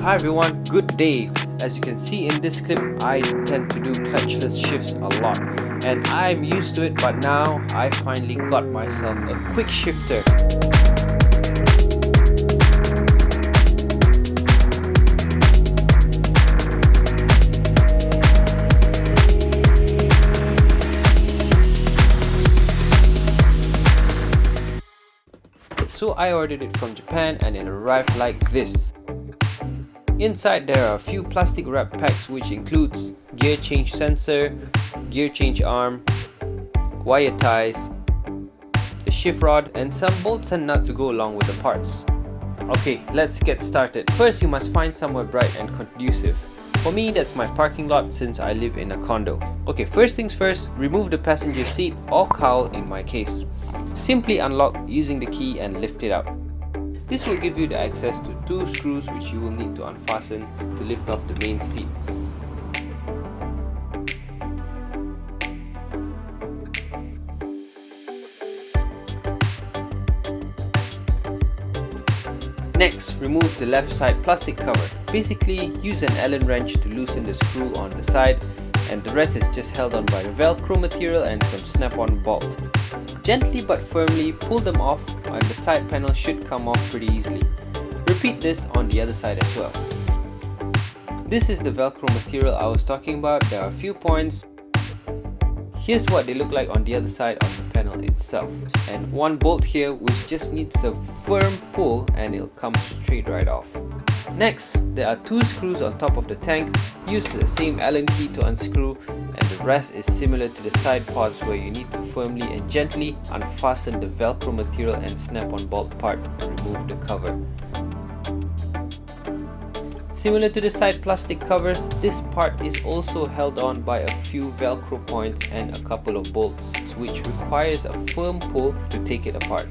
Hi everyone, good day. As you can see in this clip, I tend to do clutchless shifts a lot and I'm used to it, but now I finally got myself a Quickshifter. So I ordered it from Japan and it arrived like this. Inside there are a few plastic wrap packs which includes gear change sensor, gear change arm, wire ties, the shift rod and some bolts and nuts to go along with the parts. Okay, let's get started. First you must find somewhere bright and conducive. For me, that's my parking lot since I live in a condo. Okay, first things first, remove the passenger seat or cowl in my case. Simply unlock using the key and lift it out. This will give you the access to two screws which you will need to unfasten to lift off the main seat. Next, remove the left side plastic cover. Basically, use an Allen wrench to loosen the screw on the side and the rest is just held on by the Velcro material and some snap-on bolt. Gently but firmly pull them off and the side panel should come off pretty easily. Repeat this on the other side as well. This is the Velcro material I was talking about. There are a few points. Here's what they look like on the other side of the panel itself. And one bolt here which just needs a firm pull and it'll come straight right off. Next, there are two screws on top of the tank. Use the same Allen key to unscrew and the rest is similar to the side pods where you need to firmly and gently unfasten the Velcro material and snap-on bolt part to remove the cover. Similar to the side plastic covers, this part is also held on by a few Velcro points and a couple of bolts, which requires a firm pull to take it apart.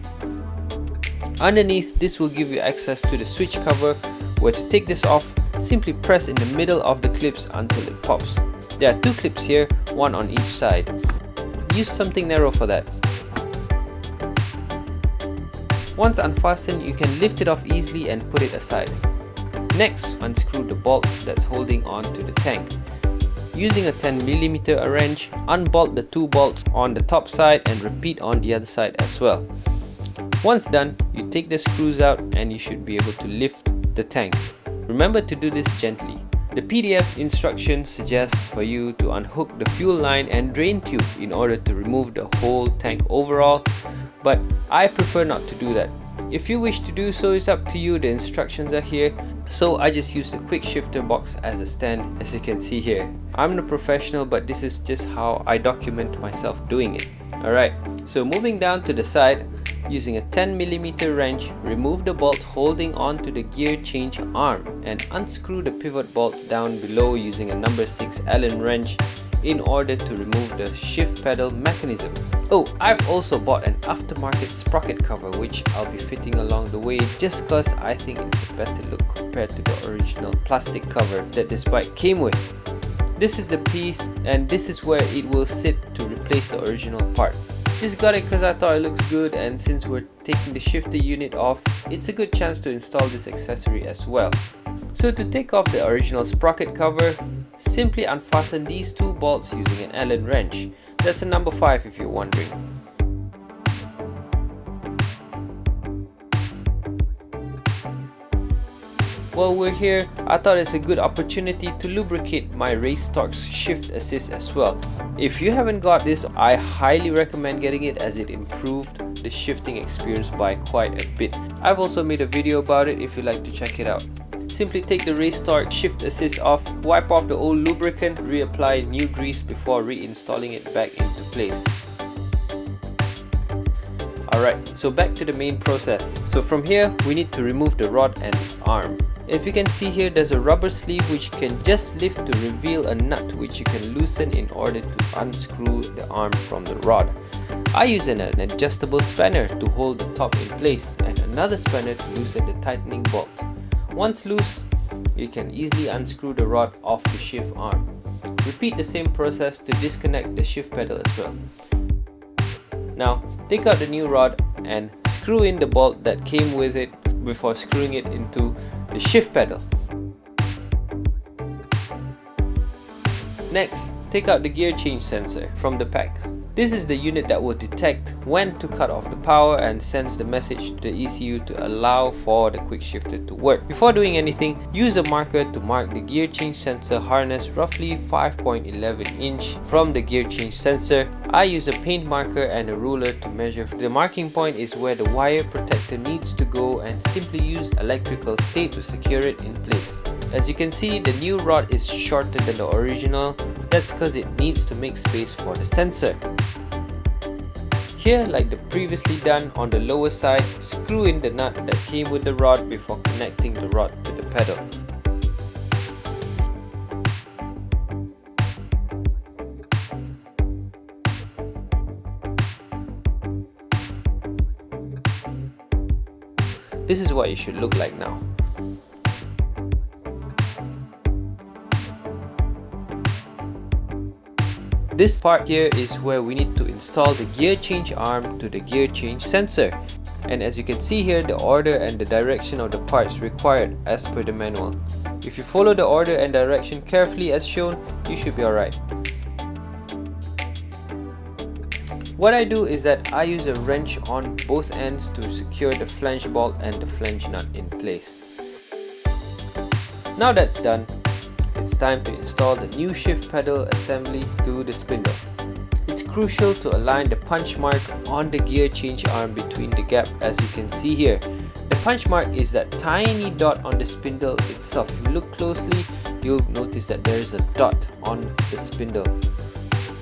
Underneath, this will give you access to the switch cover, where to take this off, simply press in the middle of the clips until it pops. There are two clips here, one on each side. Use something narrow for that. Once unfastened, you can lift it off easily and put it aside. Next, unscrew the bolt that's holding on to the tank. Using a 10mm wrench, unbolt the two bolts on the top side and repeat on the other side as well. Once done, you take the screws out and you should be able to lift the tank. Remember to do this gently. The PDF instructions suggest for you to unhook the fuel line and drain tube in order to remove the whole tank overall, but I prefer not to do that. If you wish to do so, it's up to you. The instructions are here. So I just use the Quickshifter box as a stand, as you can see here. I'm no professional, but this is just how I document myself doing it. Alright, so moving down to the side, using a 10mm wrench, remove the bolt holding on to the gear change arm and unscrew the pivot bolt down below using a number 6 Allen wrench in order to remove the shift pedal mechanism. Oh, I've also bought an aftermarket Sprocket cover which I'll be fitting along the way just cause I think it's a better look compared to the original plastic cover that this bike came with. This is the piece and this is where it will sit to replace the original part. Just got it because I thought it looks good, and since we're taking the shifter unit off, it's a good chance to install this accessory as well. So to take off the original Sprocket cover, simply unfasten these two bolts using an Allen wrench. That's a number 5 if you're wondering. While we're here, I thought it's a good opportunity to lubricate my Racetorx shift assist as well. If you haven't got this, I highly recommend getting it as it improved the shifting experience by quite a bit. I've also made a video about it if you'd like to check it out. Simply take the Racetorx shift assist off, wipe off the old lubricant, reapply new grease before reinstalling it back into place. Alright, so back to the main process. So from here, we need to remove the rod and arm. If you can see here, there's a rubber sleeve which you can just lift to reveal a nut which you can loosen in order to unscrew the arm from the rod. I use an adjustable spanner to hold the top in place and another spanner to loosen the tightening bolt. Once loose, you can easily unscrew the rod off the shift arm. Repeat the same process to disconnect the shift pedal as well. Now, take out the new rod and screw in the bolt that came with it before screwing it into the shift pedal. Next, take out the gear change sensor from the pack. This is the unit that will detect when to cut off the power and sends the message to the ECU to allow for the Quickshifter to work. Before doing anything, use a marker to mark the gear change sensor harness roughly 5.11 inch from the gear change sensor. I use a paint marker and a ruler to measure. The marking point is where the wire protector needs to go, and simply use electrical tape to secure it in place. As you can see, the new rod is shorter than the original. That's because it needs to make space for the sensor. Here, like the previously done on the lower side, screw in the nut that came with the rod before connecting the rod to the pedal. This is what it should look like now. This part here is where we need to install the gear change arm to the gear change sensor. And as you can see here, the order and the direction of the parts required as per the manual. If you follow the order and direction carefully as shown, you should be alright. What I do is that I use a wrench on both ends to secure the flange bolt and the flange nut in place. Now that's done, it's time to install the new shift pedal assembly to the spindle. It's crucial to align the punch mark on the gear change arm between the gap, as you can see here. The punch mark is that tiny dot on the spindle itself. If you look closely, you'll notice that there is a dot on the spindle.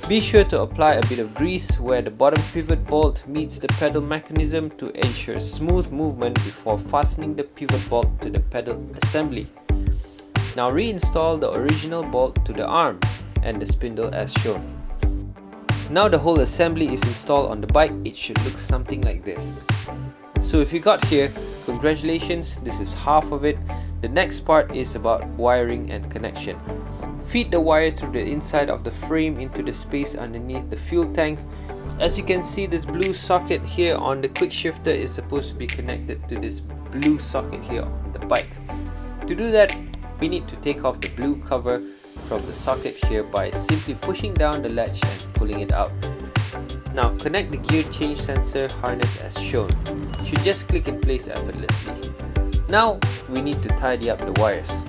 Be sure to apply a bit of grease where the bottom pivot bolt meets the pedal mechanism to ensure smooth movement before fastening the pivot bolt to the pedal assembly. Now reinstall the original bolt to the arm and the spindle as shown. Now the whole assembly is installed on the bike. It should look something like this. So if you got here, congratulations, this is half of it. The next part is about wiring and connection. Feed the wire through the inside of the frame into the space underneath the fuel tank. As you can see, this blue socket here on the Quickshifter is supposed to be connected to this blue socket here on the bike. To do that, we need to take off the blue cover from the socket here by simply pushing down the latch and pulling it out. Now connect the gear change sensor harness as shown. It should just click in place effortlessly. Now we need to tidy up the wires.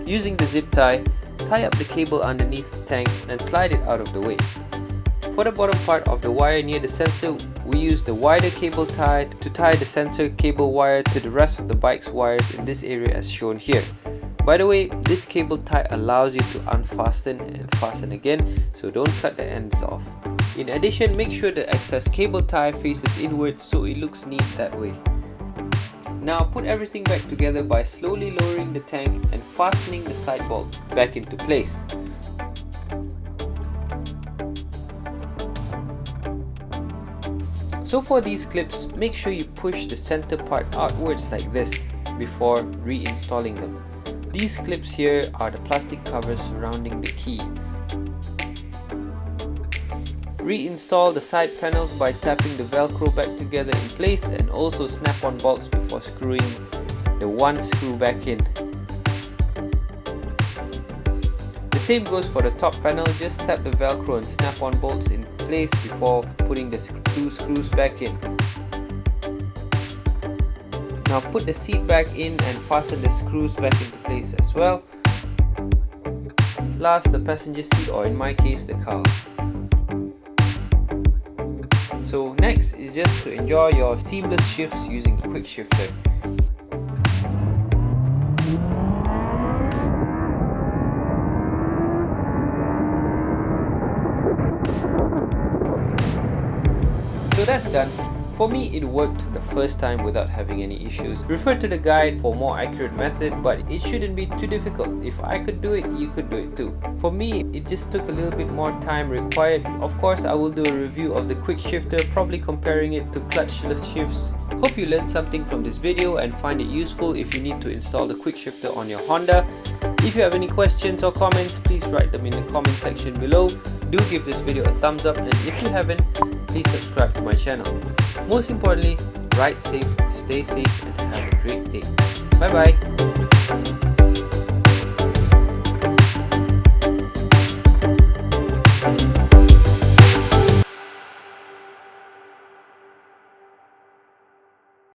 Using the zip tie, tie up the cable underneath the tank and slide it out of the way. For the bottom part of the wire near the sensor, we use the wider cable tie to tie the sensor cable wire to the rest of the bike's wires in this area as shown here. By the way, this cable tie allows you to unfasten and fasten again, so don't cut the ends off. In addition, make sure the excess cable tie faces inwards so it looks neat that way. Now put everything back together by slowly lowering the tank and fastening the side bolt back into place. So for these clips, make sure you push the center part outwards like this before reinstalling them. These clips here are the plastic covers surrounding the key. Reinstall the side panels by tapping the velcro back together in place, and also snap-on bolts before screwing the one screw back in. The same goes for the top panel. Just tap the velcro and snap-on bolts in place before putting the two screws back in. Now put the seat back in and fasten the screws back into place as well. Last, the passenger seat, or in my case the car. So next is just to enjoy your seamless shifts using the Quickshifter. So that's done. For me, it worked the first time without having any issues. Refer to the guide for more accurate method, but it shouldn't be too difficult. If I could do it, you could do it too. For me, it just took a little bit more time required. Of course, I will do a review of the Quickshifter, probably comparing it to clutchless shifts. Hope you learned something from this video and find it useful if you need to install the Quickshifter on your Honda. If you have any questions or comments, please write them in the comment section below. Do give this video a thumbs up, and if you haven't, please subscribe to my channel. Most importantly, ride safe, stay safe, and have a great day. Bye bye.